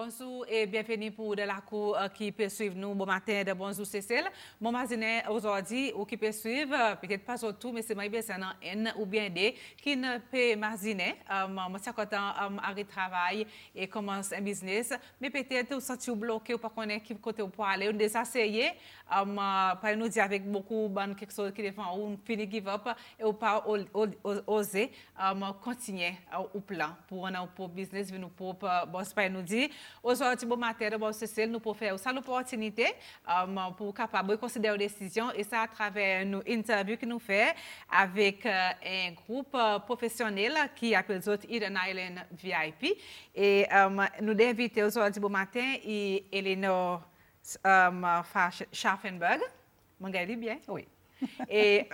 Bonjour et bienvenue pour de la cour qui peut suivre nous. Bon matin de bonjour Cécile. Mon matin aujourd'hui ou qui peut suivre peut-être pas surtout mais c'est moi bien c'est un N ou bien D qui ne peut imaginer moi ça quand arrêter travail et commence un business mais peut-être senti bloqué ou pas connaître qui côté pour aller on déjà essayé pas nous dire avec beaucoup bonne quelque chose qui défend ou fini give up et ou pas oser continuer au plan pour un business nous pour boss pas nous dit aujourd'hui, bon matin, bon Cécile, nous pouvons faire ça l'opportunité pour capable de considérer une décision et ça à travers une interview que nous faisons avec un groupe professionnel qui appelle Eden Island VIP et nous invitons aujourd'hui bon matin et Elenor Schaffenberg, mon gars dit bien, oui, et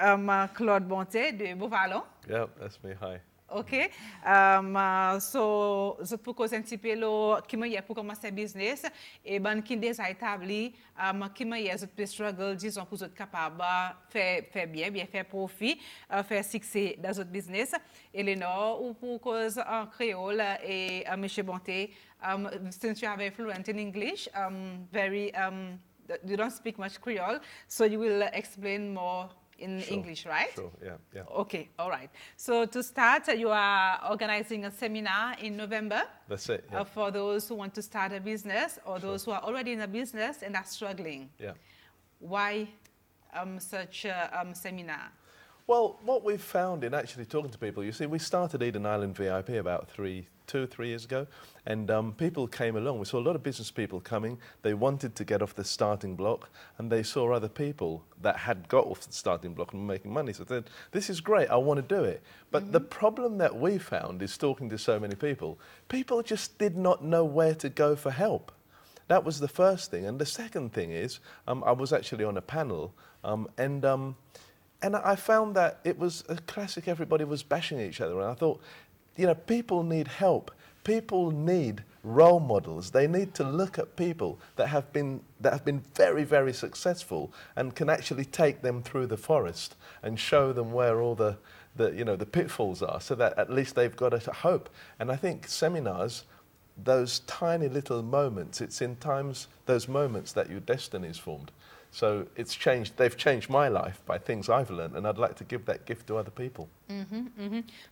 Claude Bonte de Beauvalon. Yeah, that's me. Hi. OK. Je peux causer un petit peu qui m'a pour commencer un business et ben qui déjà établi qui m'a je peux struggle disons pour être capable faire bien faire profit faire succès dans votre business Elenor ou pour cause en créole et monsieur Bonte since you are very fluent in English very you don't speak much Creole so you will explain more in English, right? Sure, yeah. Okay, all right. So to start, you are organizing a seminar in November. That's it, yeah. For those who want to start a business or those who are already in a business and are struggling. Yeah. Why such a seminar? Well, what we've found in actually talking to people, you see, we started Eden Island VIP about 3 years ago, and people came along. We saw a lot of business people coming. They wanted to get off the starting block, and they saw other people that had got off the starting block and were making money. So they said, this is great, I want to do it. But the problem that we found is talking to so many people just did not know where to go for help. That was the first thing. And the second thing is, I was actually on a panel, and I found that it was a classic, everybody was bashing each other. And I thought, you know, people need help. People need role models. They need to look at people that have been very, very successful and can actually take them through the forest and show them where all the pitfalls are so that at least they've got a hope. And I think seminars, those tiny little moments, it's in times, those moments that your destiny is formed. So they've changed my life by things I've learned, and I'd like to give that gift to other people.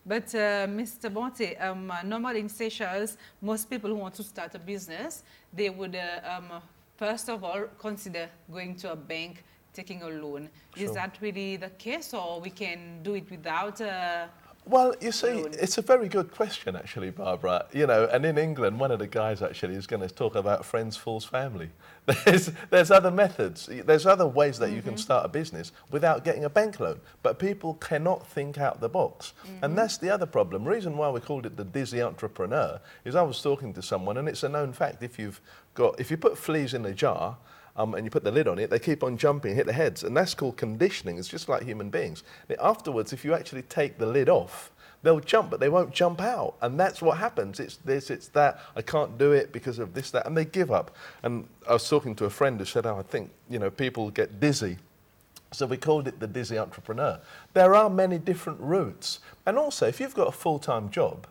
But Mr. Bonte, normally in Seychelles, most people who want to start a business, they would first of all consider going to a bank, taking a loan. Sure. Is that really the case, or we can do it without Well, you see, it's a very good question, actually, Barbara. You know, and in England, one of the guys actually is going to talk about friends, fools, family. There's other methods. There's other ways that you can start a business without getting a bank loan. But people cannot think out the box. And that's the other problem. The reason why we called it the dizzy entrepreneur is I was talking to someone, and it's a known fact, if you put fleas in a jar, and you put the lid on it, they keep on jumping, hit their heads. And that's called conditioning. It's just like human beings. Afterwards, if you actually take the lid off, they'll jump, but they won't jump out. And that's what happens. It's this, it's that. I can't do it because of this, that. And they give up. And I was talking to a friend who said, I think, you know, people get dizzy. So we called it the dizzy entrepreneur. There are many different routes. And also, if you've got a full-time job,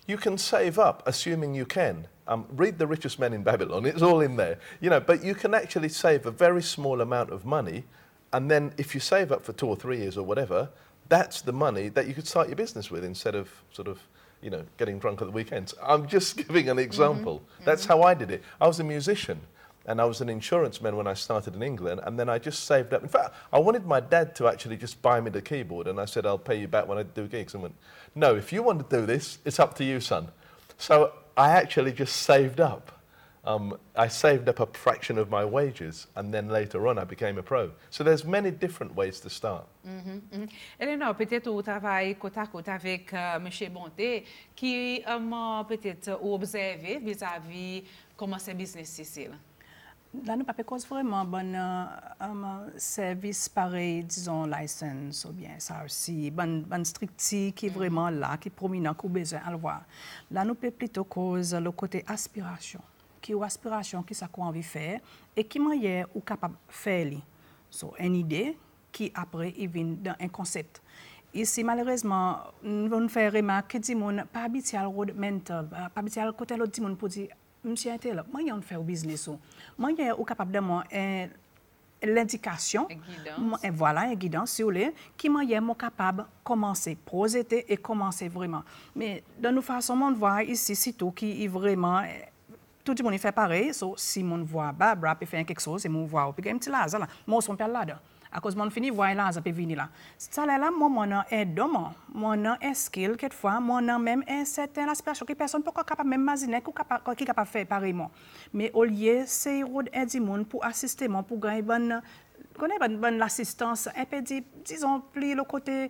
you can save up, assuming you can. Read The Richest Men in Babylon, it's all in there. You know, but you can actually save a very small amount of money, and then if you save up for 2 or 3 years or whatever, that's the money that you could start your business with instead of sort of, you know, getting drunk at the weekends. I'm just giving an example. That's how I did it. I was a musician, and I was an insurance man when I started in England, and then I just saved up. In fact, I wanted my dad to actually just buy me the keyboard, and I said, I'll pay you back when I do gigs. And went, no, if you want to do this, it's up to you, son. So I actually just saved up. I saved up a fraction of my wages, and then later on I became a pro. So there's many different ways to start. Elenor, peut-être vous travaillez côte à côte avec M. Bonte, qui peut-être observé vis-à-vis comment c'est business Cécile. Là, nous n'avons pas vraiment bon service pareil, disons, license ou bien ça aussi, bon stricti qui est vraiment là, qui est prominent, qui a besoin de le voir. Là, nous pouvons plutôt cause le côté aspiration, qui est aspiration, qui ça qu'on envie de faire et qui est ou capable de faire. So, une idée qui après, il vient dans un concept. Ici, malheureusement, nous faisons remarquer que les gens ne sont pas habitués à le mentor, pas habitués à le côté de l'autre pour dire monsieur était là, moi, on fait au business. Moi, je suis capable de moi l'indication, et voilà, une guidance, si vous voulez, qui m'a capable de commencer, projeter et commencer vraiment. Mais de nous façon, on voit ici, sitôt qui est vraiment, tout le monde fait pareil, si on voit Barbara peut faire quelque chose, et on voit, puis un petit Lazare là, moi, on perd là-dedans. À cause mon fini voir Lazare peut venir là. Ça là, moi, mon aide, mon skill, quelquefois, mon même un certain aspect que personne peut capable même imaginer qui capable faire pareillement. Mais au lieu c'est road aider monde pour assister moi pour gagner bonne l'assistance, un peu disons plus le côté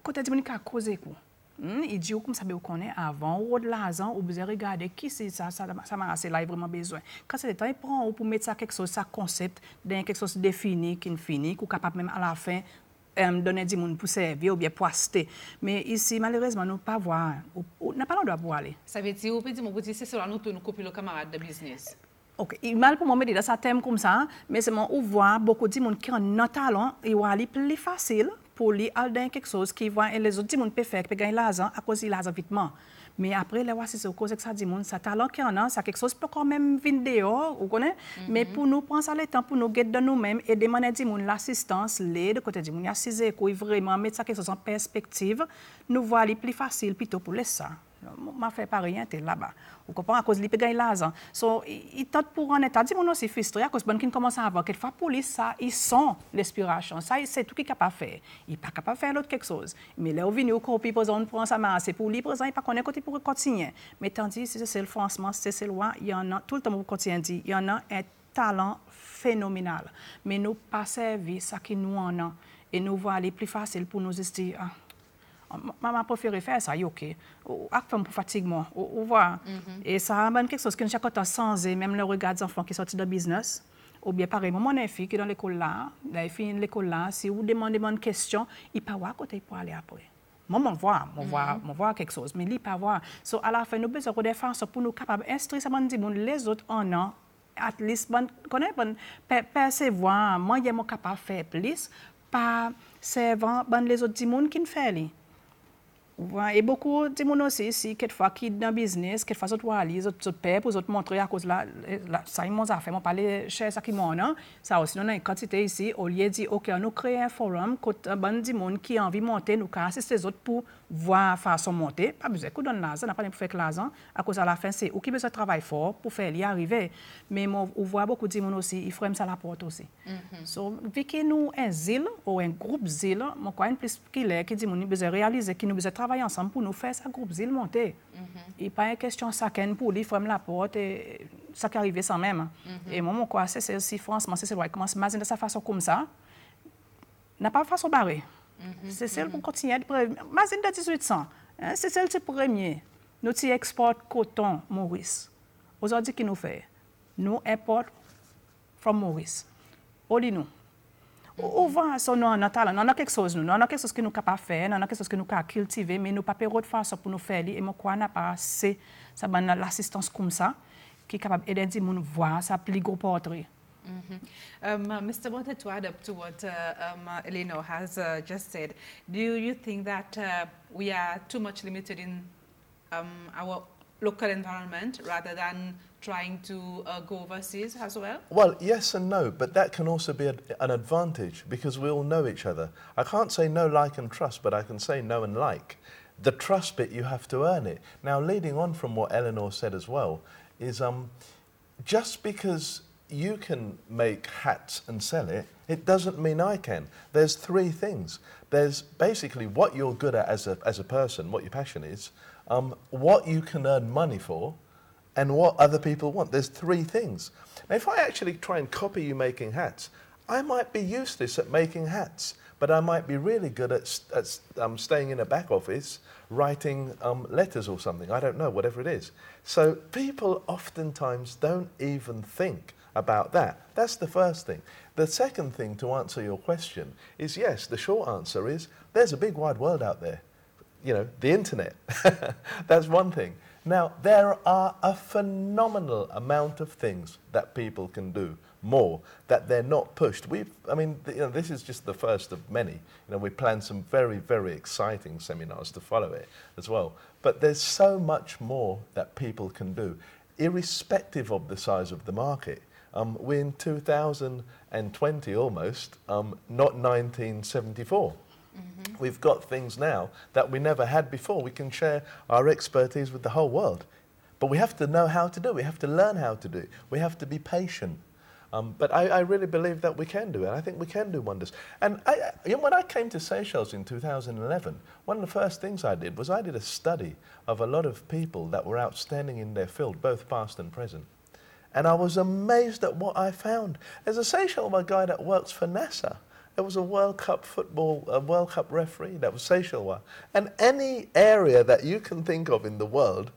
côté du monde qui a causé quoi. Il dit comme ça vous connaît avant ou de l'argent ou vous regardez qui c'est ça m'a assez là vraiment besoin quand c'est le temps il prend pour mettre ça quelque chose ça concept dans quelque chose défini qui fini ou capable même à la fin donner du monde pour servir ou bien pour acheter mais ici malheureusement nous pas voir n'a pas le droit pour aller ça veut dire c'est cela nous copier le camarade de business. Ok, il mal pour moi me dire ça thème comme ça mais c'est mon voir beaucoup de monde qui ont un talent et va aller plus facile pour lui aller quelque chose qui va et les autres monde peut faire peut gagner l'argent à cause de l'argent vitement mais après les voici c'est cause que ça dit monde ça talent qui en a ça quelque chose peut quand même venir dehors vous connaissez mais pour nous prendre ça le temps pour nous guider de nous-mêmes et demander du monde l'assistance l'aide côté du monde il y a six quoi vraiment mettre ça quelque chose en perspective nous voir aller plus facile plutôt pour laisser ça m'a fait pas rien t'es là-bas vous comprenez à cause il peut gagner l'argent so il tente pour en état dit mon aussi frustré à cause bon qui commence à avoir quelquefois police ça ils sont l'inspiration ça c'est tout qui est capable faire il pas capable faire l'autre quelque chose mais là au venu au copie posant on prend ça c'est pour lui présent il pas connaît côté pour continuer mais tandis si c'est le franchement c'est loin il y en a tout le temps vous continuez dit il y en a un talent phénoménal mais nous pas servi ça qui nous en a et nous va aller plus facile pour nous dire maman préfère faire ça, ok. Après, pour fatigue moi, ou voir. Et ça, c'est quelque chose que chaque temps sans même le regard des enfants qui sortent de business. Ou bien pareil, mon fille qui est dans l'école là, la fille de l'école là, si vous demandez une question, il peut voir côté pour aller après. Moi, on voit quelque chose, mais il peut voir. So à la fin, nous besoin de faire ça pour nous capables d'instruire ça, les autres en ont. At least, connaît percevoir, moi, je suis capable de faire plus, pas servant les autres gens qui ne font pas. Et beaucoup de gens aussi, si quelquefois qui dans le business, quelquefois ils doivent aller, ils paient pour montrer à cause de ça, ils m'ont fait, ils parlé cher ça qui m'ont ça aussi, nous, quand c'était ici, au lieu de dire, OK, nous créons un forum, quand bon du monde qui a envie de monter, nous assister les autres pour voir façon monter, pas besoin de donner l'argent, n'a pas besoin de faire l'argent, à cause à la fin, c'est ou qui besoin de travailler fort pour faire y arriver. Mais on voit beaucoup de gens aussi, ils font ça la porte aussi. So, vu que nous, un zèle ou un groupe zèle, mon coin plus qu'il est, qui dit, nous besoin réaliser, qui nous besoin travailler ensemble pour nous faire ça groupe zèle monter. Et pas une question chacun pour lui, ferme la porte et ça qui arrive sans même. Et moi, mon quoi, c'est aussi, franchement, c'est vrai, commence à imaginer de sa façon comme ça, n'a pas de façon barrée. C'est celle pour continuer. Imagine de 1800. C'est celle qui premier. Nous exportons coton Maurice. Aujourd'hui, qui nous fait? Nous importons from Maurice. Nous. On voit ça, nous avons talent, nous avons quelque chose, nous avons quelque chose que nous sommes capables de faire, nous avons quelque chose que nous pouvons cultiver, mais nous ne pouvons pas faire ça pour nous faire. Et moi, je n'ai pas assez l'assistance comme ça, qui est capable d'aider les gens à voir ça plus gros portrait. Mr. Bonte, to add up to what Elenor has just said, do you think that we are too much limited in our local environment rather than trying to go overseas as well? Well, yes and no, but that can also be an advantage because we all know each other. I can't say no, like and trust, but I can say no and like. The trust bit, you have to earn it. Now, leading on from what Elenor said as well, is just because you can make hats and sell it, it doesn't mean I can. There's three things. There's basically what you're good at as a person, what your passion is, what you can earn money for, and what other people want. There's three things. Now, if I actually try and copy you making hats, I might be useless at making hats, but I might be really good at staying in a back office, writing letters or something. I don't know, whatever it is. So people oftentimes don't even think about that. That's the first thing. The second thing, to answer your question, is yes, the short answer is there's a big wide world out there. You know, the internet. That's one thing. Now, there are a phenomenal amount of things that people can do more, that they're not pushed. This is just the first of many. We plan some very, very exciting seminars to follow it as well. But there's so much more that people can do. irrespective of the size of the market. We're in 2020 almost, not 1974. We've got things now that we never had before. We can share our expertise with the whole world. But we have to know how to do it. We have to learn how to do it. We have to be patient. But I really believe that we can do it. I think we can do wonders. And when I came to Seychelles in 2011, one of the first things I did was I did a study of a lot of people that were outstanding in their field, both past and present. And I was amazed at what I found. There's a Seychelles guy that works for NASA. There was a World Cup World Cup referee that was Seychelles. And any area that you can think of in the world,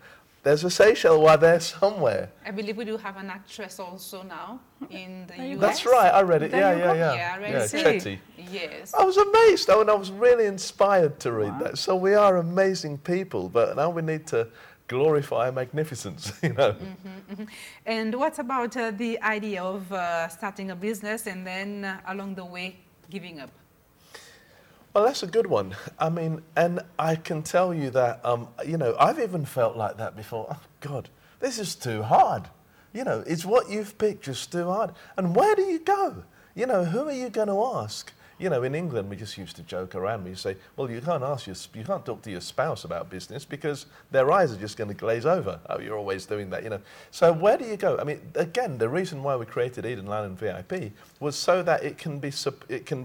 there's a Seychelles there somewhere. I believe we do have an actress also now in the US. That's right, I read it. Yeah, Chetty. Yes. I was amazed, and I was really inspired to read that. So we are amazing people, but now we need to glorify magnificence, you know. And what about the idea of starting a business and then along the way giving up? Well, that's a good one. I mean, and I can tell you that, you know, I've even felt like that before. Oh, God, this is too hard. You know, it's what you've picked just too hard. And where do you go? You know, who are you going to ask? You know, in England, we just used to joke around. We say, well, you can't talk to your spouse about business because their eyes are just going to glaze over. Oh, you're always doing that, you know. So where do you go? I mean, again, the reason why we created Eden Island VIP was so that it can be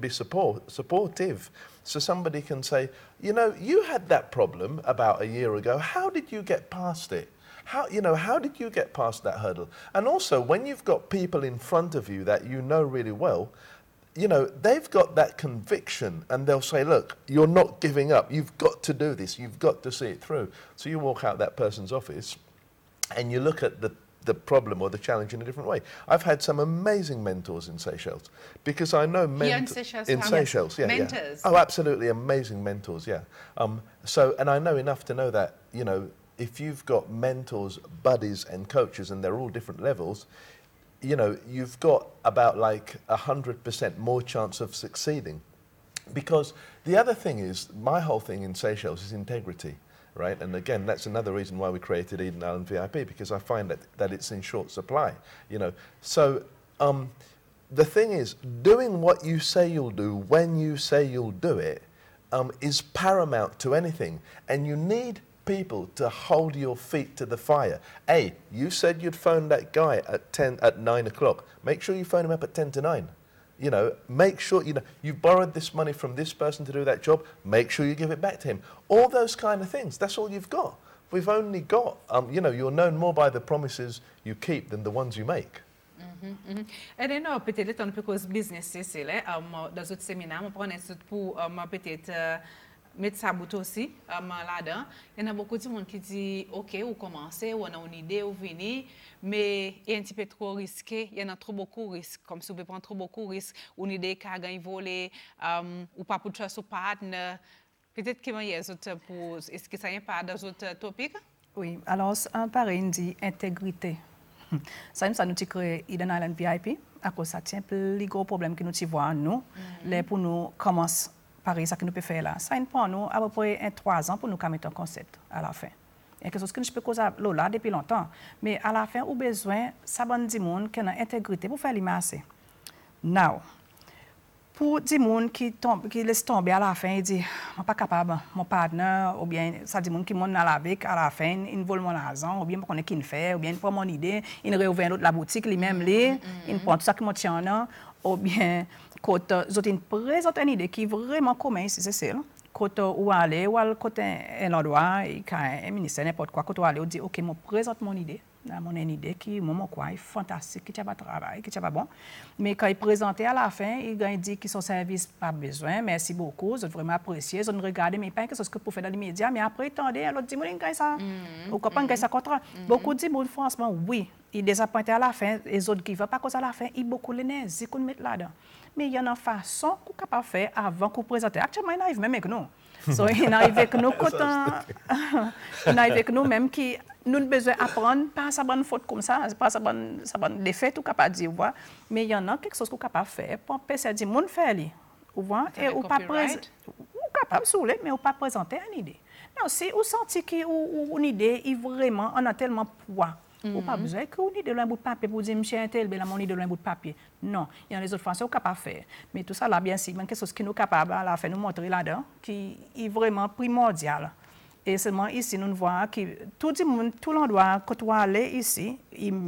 supportive. So somebody can say, you know, you had that problem about a year ago. How did you get past it? How did you get past that hurdle? And also, when you've got people in front of you that you know really well, you know, they've got that conviction and they'll say, look, you're not giving up. You've got to do this. You've got to see it through. So you walk out that person's office and you look at the problem or the challenge in a different way. I've had some amazing mentors in Seychelles because I know Seychelles, mentors. Yeah. Oh, absolutely amazing mentors, yeah. And I know enough to know that, you know, if you've got mentors, buddies and coaches and they're all different levels, you know, you've got about like 100% more chance of succeeding. Because the other thing is, my whole thing in Seychelles is integrity, right? And again, that's another reason why we created Eden Island VIP, because I find that it's in short supply, you know. So the thing is, doing what you say you'll do when you say you'll do it is paramount to anything. And you need people to hold your feet to the fire. Hey, you said you'd phone that guy at 9 o'clock. Make sure you phone him up at 10 to 9. You know, make sure, you know, you borrowed this money from this person to do that job. Make sure you give it back to him. All those kind of things. That's all you've got. We've only got, you know, you're known more by the promises you keep than the ones you make. Elenor, peut-être un peu cause business, c'est là. Dans notre séminaire, on prend pour peut-être mettre sa bout aussi là-dedans. Il y a beaucoup de monde qui dit, OK, vous commencez, on a une idée, vous venez, mais il y a un petit peu trop risqué, il y en a trop beaucoup de risques. Comme si vous pouvez prendre trop beaucoup de risques, une idée qui a gagné voler, ou pas pour trust au partenaire. Peut-être qu'il y a d'autres pour, est-ce que ça y est pas dans d'autres topics? Oui, alors, un pareil, on dit intégrité. Ça nous a créé Eden Island VIP, à cause ça tient plus gros problèmes que nous voyons nous, les pour nous commencer. Pareil, ça que nous pouvons faire là. Ça nous prend nous à peu près 3 ans pour nous mettre un concept à la fin. Et quelque chose que je peux causer là depuis longtemps. Mais à la fin, on a besoin ça bon du monde qui a une intégrité pour faire l'immerser. Now, pour du monde qui laisse tomber à la fin et dit, je ne suis pas capable, mon partenaire, ou bien ça dit monde qui monte à la fin, il vole mon argent, ou bien je connais qui il fait, ou bien il prend mon idée, il réouvre l'autre la boutique, lui-même, il prend tout ça qui me tient, ou bien quand ils présentent une idée qui est vraiment commune, c'est celle. Quand on aller ou côté un endroit, un ministère n'importe quoi, quand on aller, on dit OK, je présente mon idée. Mon idée qui est fantastique, qui n'a pas de travail, qui n'est pas bon. Mais quand il présente à la fin, il dit que son service pas besoin, merci beaucoup, je vraiment apprécié, je regarde mes pains, qu'est-ce que pour faire dans les médias, mais après, attendez, l'autre dit, il gagne ça. Ou comment gagne ça contrat. Beaucoup disent, franchement, oui, il désappointé à la fin, les autres qui ne veulent pas cause à la fin, il beaucoup l'énergie qu'on met là-dedans. Mais il y a une façon qu'on est capable de faire avant qu'on présente. Actuellement, il arrive même avec nous. So, il arrive avec nous quand il arrive avec nous même qui nous avons besoin d'apprendre, pas sa bonne faute comme ça, pas sa bonne défaite, tout capable de dire, mais il y en a quelque chose qu'on est capable de faire pour empêcher de monde faire, vous voyez, et ou pas présenter, capable de soulever, mais ou pas présenter une idée. Non, si vous sentez qu'une idée est vraiment, on a tellement poids, Ou pas besoin que vous ayez de un bout de papier pour dire, monsieur, tel, ben, on est de un bout de papier. Non, il y a les autres Français qui sont capables de faire. Mais tout ça, là, bien sûr, quelque chose qui nous est capable de faire nous montrer là-dedans, qui est vraiment primordial. Et seulement ici, nous voyons que tout le monde, tout l'endroit, quand tu vas aller ici,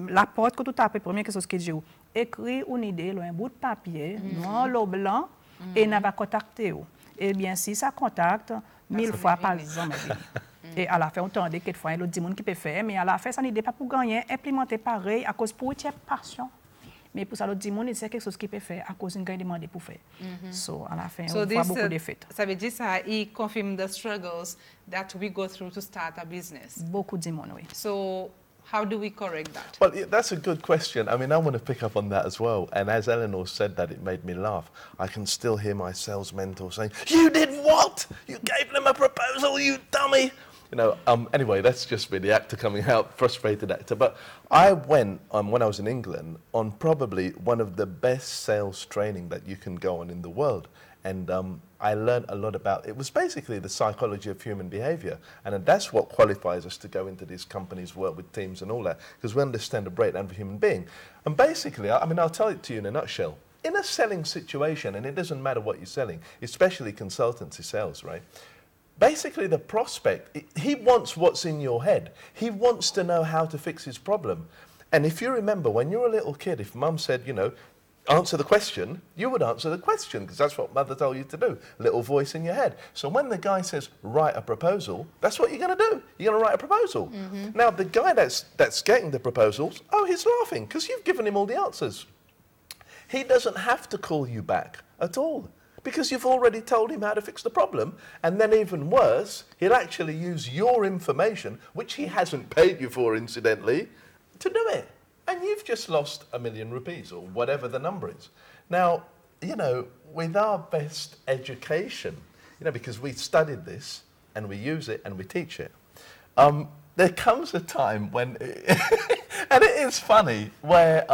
la porte, quand tu tapes, première chose qui dit, écris une idée, un bout de papier, noir, l'eau blanc, et on va contacter. Et bien, si ça contacte, 1000 fois par exemple. Et à la fin, on entend quelquefois, il y a d'autres gens qui peuvent faire, mais à la fin, ça n'est pas pour gagner, implémenter pareil, à cause pour une passion. Mais pour ça, l'autre gens, c'est quelque chose qui peut faire, à cause d'une gagne demandé pour faire. So, à la fin, on voit beaucoup de faits. Ça veut dire ça, il confirme the struggles that we go through to start a business. Beaucoup de monde, oui. So, how do we correct that? Well, that's a good question. I mean, I want to pick up on that as well. And as Elenor said that, it made me laugh. I can still hear my sales mentor saying, "You did what? You gave them a proposal, you dummy!" You know, anyway, that's just me, the actor coming out, frustrated actor. But I went, when I was in England, on probably one of the best sales training that you can go on in the world. And I learned a lot about, it was basically the psychology of human behavior. And that's what qualifies us to go into these companies, work with teams and all that, because we understand the breakdown of a human being. And basically, I mean, I'll tell it to you in a nutshell. In a selling situation, and it doesn't matter what you're selling, especially consultancy sales, right? Basically, the prospect, he wants what's in your head. He wants to know how to fix his problem. And if you remember, when you were a little kid, if mum said, you know, answer the question, you would answer the question, because that's what mother told you to do. Little voice in your head. So when the guy says, write a proposal, that's what you're going to do. You're going to write a proposal. Now, the guy that's getting the proposals, oh, he's laughing, because you've given him all the answers. He doesn't have to call you back at all, because you've already told him how to fix the problem. And then even worse, he'll actually use your information, which he hasn't paid you for, incidentally, to do it. And you've just lost ₹1,000,000 or whatever the number is. Now, you know, with our best education, you know, because we studied this and we use it and we teach it, there comes a time when, and it is funny, where,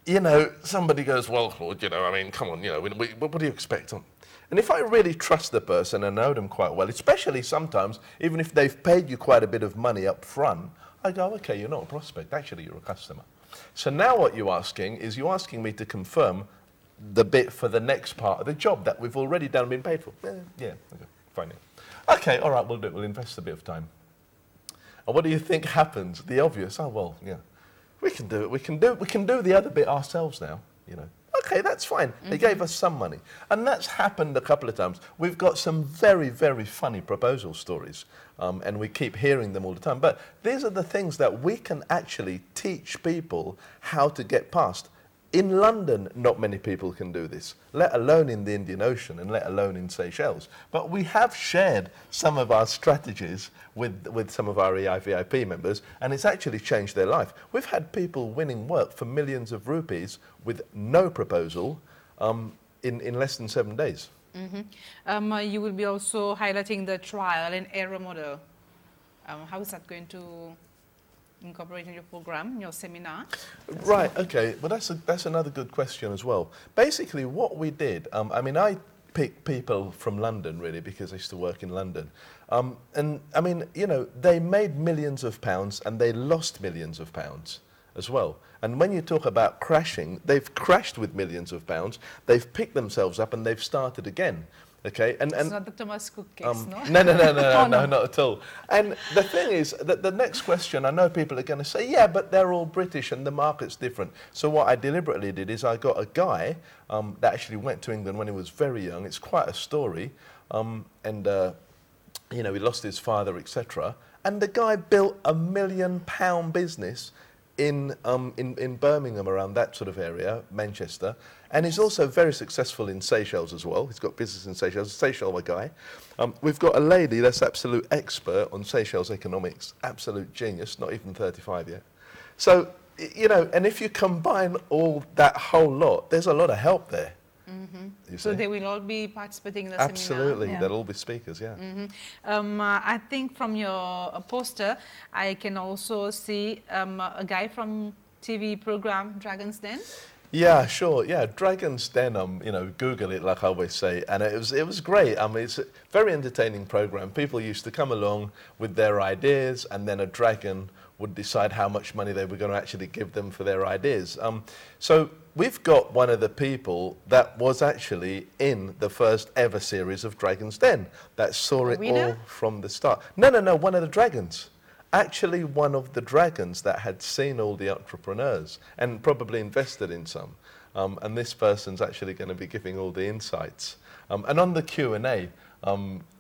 you know, somebody goes, well, Claude, you know, I mean, come on, you know, what do you expect? And if I really trust the person and know them quite well, especially sometimes, even if they've paid you quite a bit of money up front, I go, okay, you're not a prospect, actually you're a customer. So now what you're asking is you're asking me to confirm the bit for the next part of the job that we've already done and been paid for. Yeah, okay, fine. Yeah. Okay, all right, we'll do it, we'll invest a bit of time. And what do you think happens? The obvious, oh, well, yeah. We can do it. We can do the other bit ourselves now, you know. Okay, that's fine. They gave us some money. And that's happened a couple of times. We've got some very, very funny proposal stories, and we keep hearing them all the time. But these are the things that we can actually teach people how to get past. In London, not many people can do this, let alone in the Indian Ocean and let alone in Seychelles. But we have shared some of our strategies with some of our EIVIP members, and it's actually changed their life. We've had people winning work for millions of rupees with no proposal in less than 7 days. You will be also highlighting the trial and error model. How is that going to incorporate in your program, your seminar? Right, okay. Well, that's another good question as well. Basically, what we did, I mean, I picked people from London, really, because I used to work in London. And, I mean, you know, they made millions of pounds and they lost millions of pounds as well. And when you talk about crashing, they've crashed with millions of pounds, they've picked themselves up and they've started again. Okay, and it's not the Thomas Cook case, no? No, not at all. And the thing is that the next question, I know people are going to say, yeah, but they're all British and the market's different. So what I deliberately did is I got a guy that actually went to England when he was very young. It's quite a story, and you know, he lost his father, etc. And the guy built £1 million business in Birmingham, around that sort of area, Manchester. And he's also very successful in Seychelles as well. He's got business in Seychelles, a Seychelles guy. We've got a lady that's absolute expert on Seychelles economics, absolute genius, not even 35 yet. So, you know, and if you combine all that whole lot, there's a lot of help there. So they will all be participating in the Absolutely, seminar? they'll all be speakers, yeah. I think from your poster, I can also see a guy from TV program Dragon's Den. Yeah, sure. Yeah, Dragon's Den. You know, Google it, like I always say, and it was great. I mean, it's a very entertaining program. People used to come along with their ideas, and then a dragon would decide how much money they were going to actually give them for their ideas. So we've got one of the people that was actually in the first ever series of Dragon's Den that saw it all from the start. No, one of the dragons. Actually one of the dragons that had seen all the entrepreneurs and probably invested in some. And this person's actually going to be giving all the insights. And on the Q&A,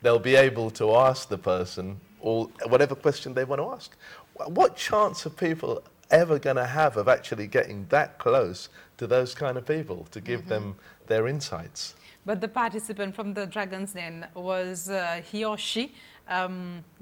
they'll be able to ask the person whatever question they want to ask. What chance are people ever going to have of actually getting that close to those kind of people to give them their insights? But the participant from the Dragon's Den, was he or she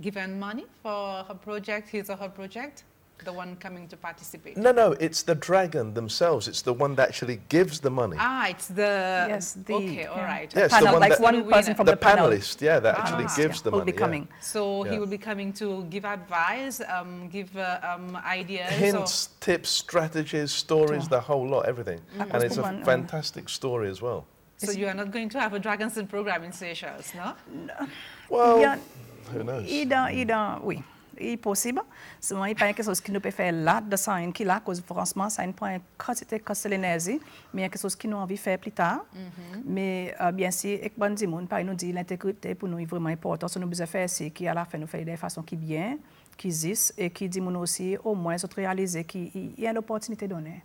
given money for her project, his or her project? The one coming to participate? No, it's the dragon themselves. It's the one that actually gives the money. Ah, it's the... Yes, okay, all right. Yes, panel, the one like that, one person from the panel. panelist, that actually gives the money. Will be coming. So he will be coming to give advice, give ideas. Hints, tips, strategies, stories, the whole lot, everything. And it's a fantastic story as well. So you are not going to have a Dragon's Den program in Seychelles, no? Well, who knows? Oui. É possible. Seulement, il n'y a pas quelque chose qui nous peut faire là, de ça, qui là, cause franchement, ça ne prend une quantité de l'énergie, mais il y a quelque chose qui nous envie de faire plus tard. Mais bien sûr, et bon dit, nous dit l'intégrité pour nous est vraiment important. Ce que nous besoin faire, c'est qu'à la fin, nous faisons des façons qui bien, qui existent, et qui dit aussi, au moins, réaliser qu'il y a une opportunité donnée.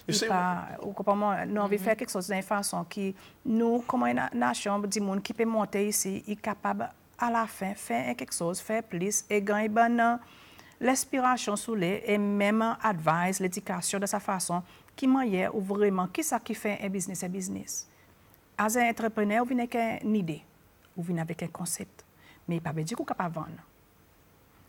Nous avons envie de faire quelque chose d'une façon qui, nous, comme une nation, qui peut monter ici, est capable à la fin, faire quelque chose, faire plus et gagner l'inspiration sous les et même advice, l'éducation de sa façon qui manière ou vraiment qui ça qui fait un business. As un entrepreneur, vous n'avez qu'une idée, vous venez avec un concept, mais pas dire que vous capable vendre.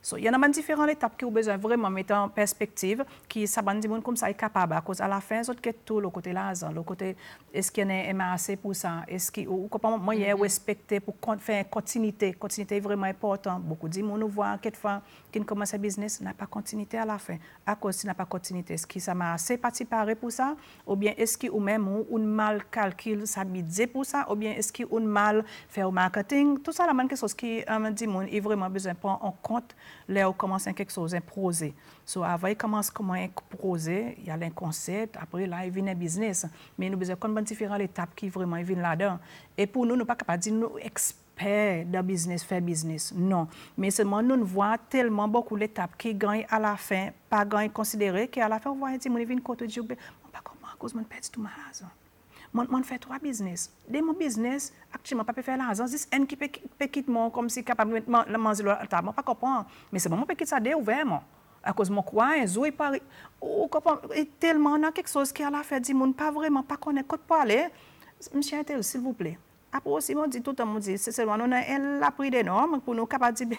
So, il y en a différentes étapes qui ont besoin vraiment mettre en perspective, qui ça va dire comme ça est capable à cause à la fin, autres que tout le côté l'argent, le côté est-ce qu'il y a un MAC pour ça, est-ce qu'il ou comment moyen respecter pour faire continuité est vraiment important. Beaucoup de gens nous voient quelquefois qui commence un business n'a pas continuité à la fin. À cause n'a pas continuité, est-ce que ça m'a assez participé pour ça ou bien est-ce qu'il ou même ou mal calcule sa budget pour ça ou bien est-ce qu'il ou mal faire au marketing, tout ça la même chose qui dit mon est vraiment besoin prendre en compte. Là, on commence quelque chose à imposer. So, avant, il commence comment imposer, il y a un concept, après, là, il vient un business. Mais nous avons besoin de différentes étapes qui vraiment viennent là-dedans. Et pour nous, nous ne sommes pas capables de dire nous experts de business, faire business. Non. Mais seulement, nous voyons tellement beaucoup d'étapes qui gagnent à la fin, pas gagnent considérées, qu'à la fin, on voit dire, on vient de côté de Dieu, on pas comment, à cause de perdre tout ma raison. Moi, je fais 3 business. Dès mon business, actuellement, je ne peux pas faire l'argent. C'est un qui peut quitter moi comme si capable de manger le table. Je ne peux pas comprendre. Mais c'est bon, je peux quitter ça ouvertement. À cause de mon coin, je Paris. Et tellement, on a quelque chose qui a la fait, dit, mon pas vraiment, pas connaître, quoi pas aller. Monsieur Intel, s'il vous plaît. Après aussi, on dit tout le temps, c'est seulement, on a un prix des normes pour nous capables de dire,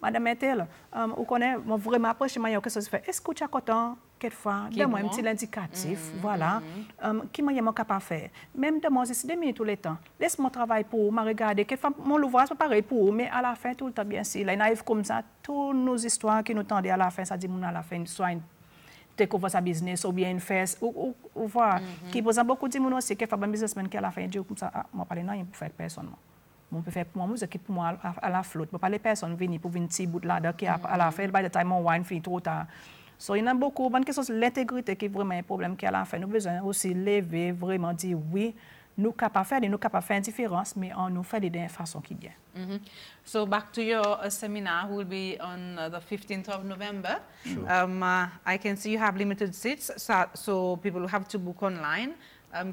Madame Intel, on connaît vraiment approché, il y a quelque chose à faire. Est-ce que tu as content? Quelquefois, donne-moi un petit indicatif, voilà, qui m'a capable de faire. Même de moi, c'est 2 minutes tout le temps. Laisse-moi travailler pour me regarder. Quelquefois, mon ouvrage n'est pas pareil pour mais à la fin, tout le temps, bien sûr, là, il arrive comme ça, toutes nos histoires qui nous tendent à la fin, ça dit, à la fin, soit une take-over sa business ou bien une fesse, ou voir. Qui, par exemple, beaucoup de gens aussi, quelquefois, un businessman qui à la fin, dit comme ça, moi, pas rien pour faire personne. On peut faire pour moi, musique pour moi à la flotte. Je ne peux pas les personnes venir pour venir petit bout là, qui à la fin, by the time on wine finit trop tard. So, il y en a beaucoup, bonne question, l'intégrité qui est vraiment un problème qui à la fin. Nous avons besoin aussi lever, vraiment dire oui, nous sommes capables de faire une différence, mais on nous fait de façon qui est bien. So back to your seminar, who will be on the 15th of November. Sure. I can see you have limited seats, so people will have to book online.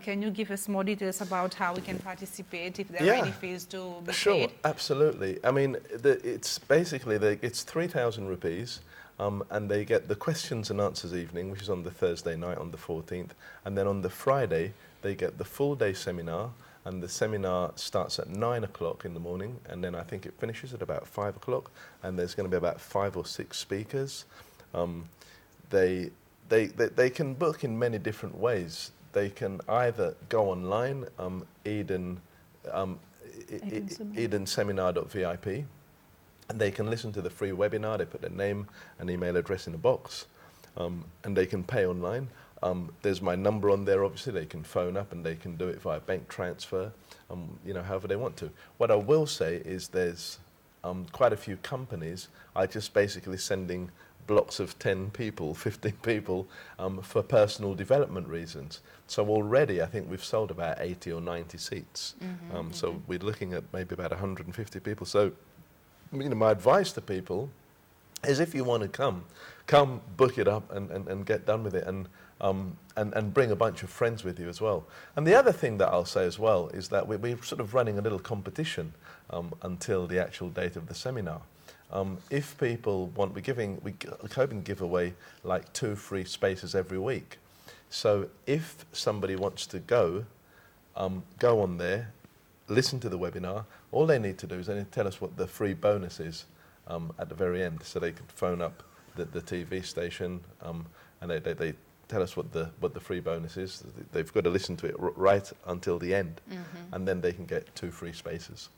Can you give us more details about how we can participate, if there are any fees to be paid? Sure, absolutely. I mean, it's basically, it's 3,000 rupees. And they get the questions and answers evening, which is on the Thursday night on the 14th. And then on the Friday, they get the full day seminar. And the seminar starts at 9 o'clock in the morning. And then I think it finishes at about 5 o'clock. And there's going to be about 5 or 6 speakers. They can book in many different ways. They can either go online, edenseminar.vip. And they can listen to the free webinar. They put their name and email address in a box, and they can pay online. There's my number on there, obviously. They can phone up and they can do it via bank transfer, however they want to. What I will say is there's quite a few companies are just basically sending blocks of 10 people, 15 people for personal development reasons. So already I think we've sold about 80 or 90 seats. So we're looking at maybe about 150 people. So, you know, my advice to people is if you want to come book it up and get done with it, and bring a bunch of friends with you as well. And the other thing that I'll say as well is that we're sort of running a little competition until the actual date of the seminar. If people want, we're hoping to give away like 2 free spaces every week. So if somebody wants to go on there, listen to the webinar, all they need to do is they need to tell us what the free bonus is at the very end. So they can phone up the TV station and they tell us what the free bonus is. They've got to listen to it right until the end, and then they can get 2 free spaces.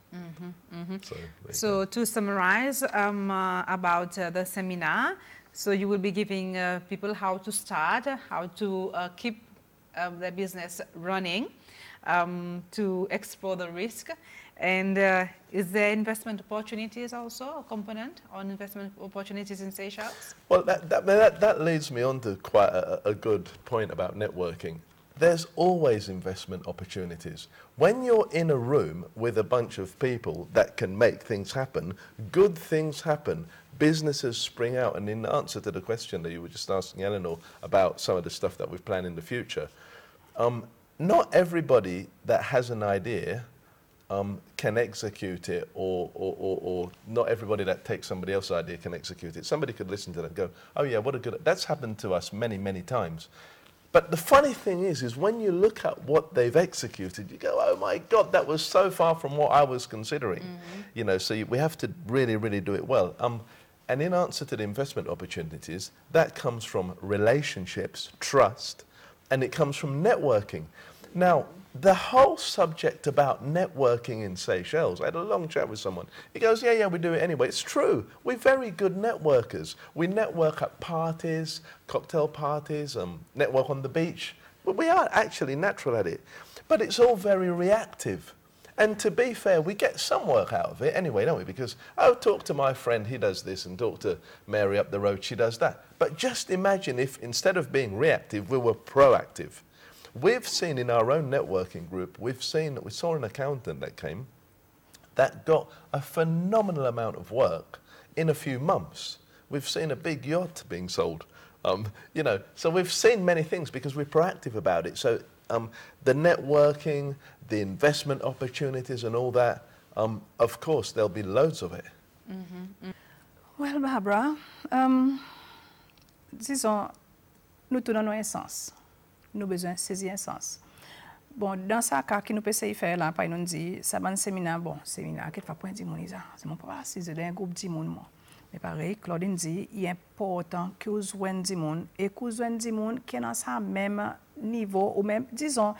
So to summarize about the seminar, so you will be giving people how to start, how to keep their business running, to explore the risk. And is there investment opportunities also, a component on investment opportunities in Seychelles? Well, that leads me on to quite a good point about networking. There's always investment opportunities. When you're in a room with a bunch of people that can make things happen, good things happen, businesses spring out. And in answer to the question that you were just asking Elenor about some of the stuff that we've planned in the future, not everybody that has an idea can execute it, or not everybody that takes somebody else's idea can execute it. Somebody could listen to that and go, oh yeah, what a good... That's happened to us many, many times. But the funny thing is when you look at what they've executed, you go, oh my God, that was so far from what I was considering. You know, so we have to really, really do it well. And in answer to the investment opportunities, that comes from relationships, trust, and it comes from networking. Now, the whole subject about networking in Seychelles, I had a long chat with someone. He goes, yeah, we do it anyway. It's true. We're very good networkers. We network at parties, cocktail parties, network on the beach. But we are actually natural at it. But it's all very reactive. And to be fair, we get some work out of it anyway, don't we? Because, oh, talk to my friend, he does this, and talk to Mary up the road, she does that. But just imagine if instead of being reactive, we were proactive. We've seen in our own networking group, we saw an accountant that came that got a phenomenal amount of work in a few months. We've seen a big yacht being sold, you know, so we've seen many things because we're proactive about it. So the networking, the investment opportunities and all that, of course, there'll be loads of it. Well, Barbara, disons, nous tous dans nos essences. Nous besoin saisir un sens. Bon, dans ce cas qui nous peut faire là, par nous dit, ça va un séminaire, bon, séminaire, qu'est-ce que pour dire mon isa, c'est mon papa, c'est un groupe de monde moi. Mais pareil, Claude dit, il est important que vous joignez du monde et que vous joignez du monde qui est dans ce même niveau ou même, disons,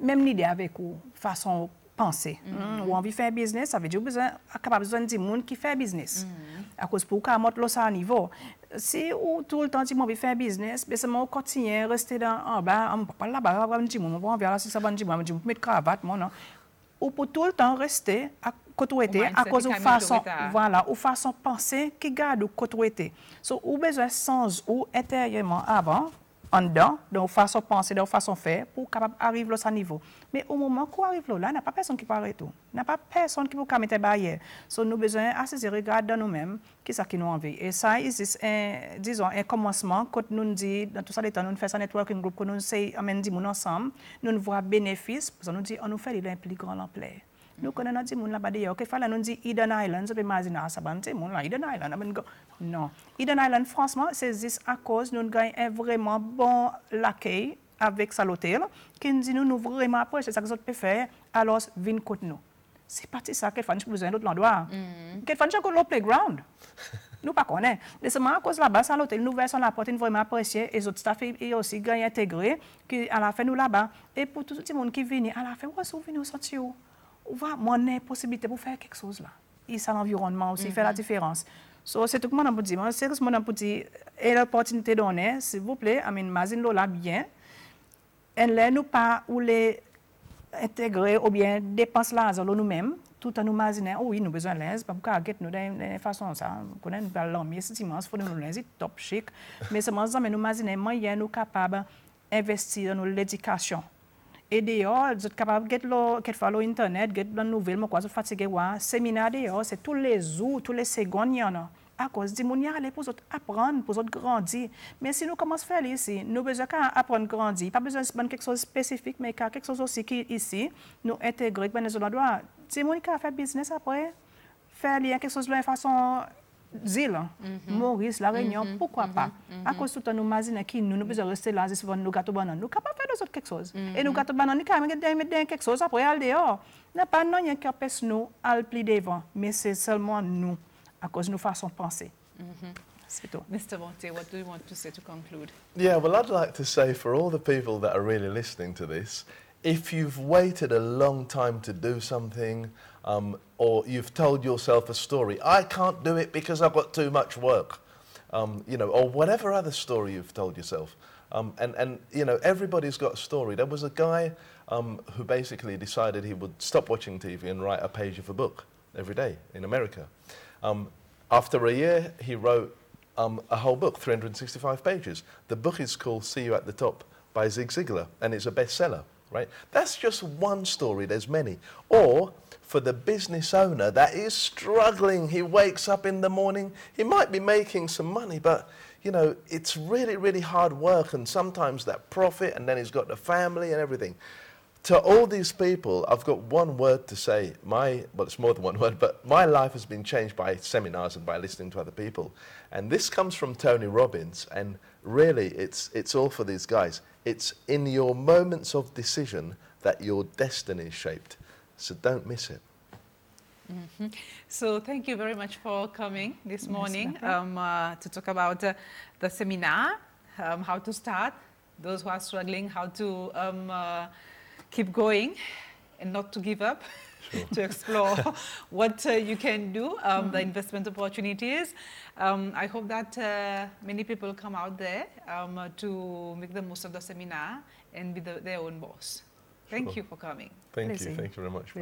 même idée avec vous, façon penser. Ou envie de faire business, ça veut dire que vous êtes capable de joindre du monde qui fait business. À cause pour qu'on monte là niveau. Si ou tout le temps tu m'as faire business, mais seulement continuer rester en bas, on pas là-bas, on va dire on va vers là si ça va dire on va mettre cravate moi non. Ou pour tout le temps rester à côté à cause de façon voilà, ou façon penser qui garde côté. So ou besoin sens ou intérieurement avant en dedans, de façon penser, de façon faire pour capable arriver à ce niveau. Mais au moment qu'on arrive là, n'a pas personne qui parle tout. N'a pas personne qui peut mettre barrière. So nous besoin assez regarder dans nous-mêmes qui ça qui nous envie. Et ça c'est un disons un commencement quand nous dit dans tout ça les temps nous fait ça networking group que nous c'est amène dit moun ensemble, nous voit bénéfice, parce que nous dit on nous fait il plus grand ampleur. Nous connaissons des gens là-bas d'ailleurs, que fallait nous dire Eden Island, ça peut imaginer ça ban des gens là Eden Island, non. Eden Island franchement c'est juste à cause nous gagne un vraiment bon l'accueil avec ça l'hôtel qui nous dit nous vraiment approcher ça que autres peut faire alors viens côté nous. C'est parti ça que fan besoin d'autre endroit. Que fan que le playground. Nous pas connaît. Mais seulement à cause là-bas ça l'hôtel nous version la porte vraiment apprécié et les autres staff et aussi gagne intégré qui à la fin nous là-bas et pour tout le monde qui vient à la fin on va venir sortir. On va monnaie possibilité pour faire quelque chose là. Et ça l'environnement aussi fait la différence. So c'est tout le monde pour dire, c'est tout le monde pour dire et l'opportunité donnée, s'il vous plaît, imagine là bien. Et là nous pas ou les intégrer ou bien dépenser l'argent nous-mêmes, tout an nou mazine, oui, nou bezwen lens, pa pou ka get nou den fason sa, konen nou val lanmi, si timans, fò nou lens, top chic, mais seman zan, nou mazine, moyen nou kapab investir dans l'éducation. Et d'ailleurs, vous êtes capable de faire internet, de faire nouvelles, mais quoi, vous fatiguez, séminaire d'ailleurs, c'est tous les jours, tous les secondes, il y en a. À cause du monde, il y a aller pour apprendre, pour grandir. Mais si nous commençons à faire ici, nous avons besoin d'apprendre à grandir. Pas besoin de quelque chose de spécifique, mais quelque chose aussi qui ici, nous intégrer, nous avons si nous avons fait business après, faire quelque chose de façon Zile, Maurice, La Réunion, pourquoi pas? À cause de tout nous imaginer qui nous besoin rester là, c'est souvent nous gâteaux bananes. Nous capables de faire quelque chose. Et nous gâteaux bananes, nous capables de mettre quelque chose après aller dehors. N'a pas non rien qui empêche nous à le plier devant, mais c'est seulement nous à cause de nos façons de penser. C'est tout. Mr. Bonte, what do you want to say to conclude? Yeah, well, I'd like to say for all the people that are really listening to this, if you've waited a long time to do something, or you've told yourself a story, I can't do it because I've got too much work, you know, or whatever other story you've told yourself. And you know, everybody's got a story. There was a guy who basically decided he would stop watching TV and write a page of a book every day in America. After a year, he wrote a whole book, 365 pages. The book is called See You at the Top by Zig Ziglar, and it's a bestseller. Right? That's just one story, there's many. Or for the business owner that is struggling, he wakes up in the morning, he might be making some money, but you know, it's really, really hard work, and sometimes that profit, and then he's got the family and everything. To all these people, I've got one word to say. Well, it's more than one word, but my life has been changed by seminars and by listening to other people. And this comes from Tony Robbins, and really, it's all for these guys. It's in your moments of decision that your destiny is shaped. So don't miss it. So thank you very much for coming this morning to talk about the seminar, how to start, those who are struggling, how to keep going and not to give up, to explore what you can do, the investment opportunities. I hope that many people come out there to make the most of the seminar and be their own boss. Thank you for coming. Thank you very much.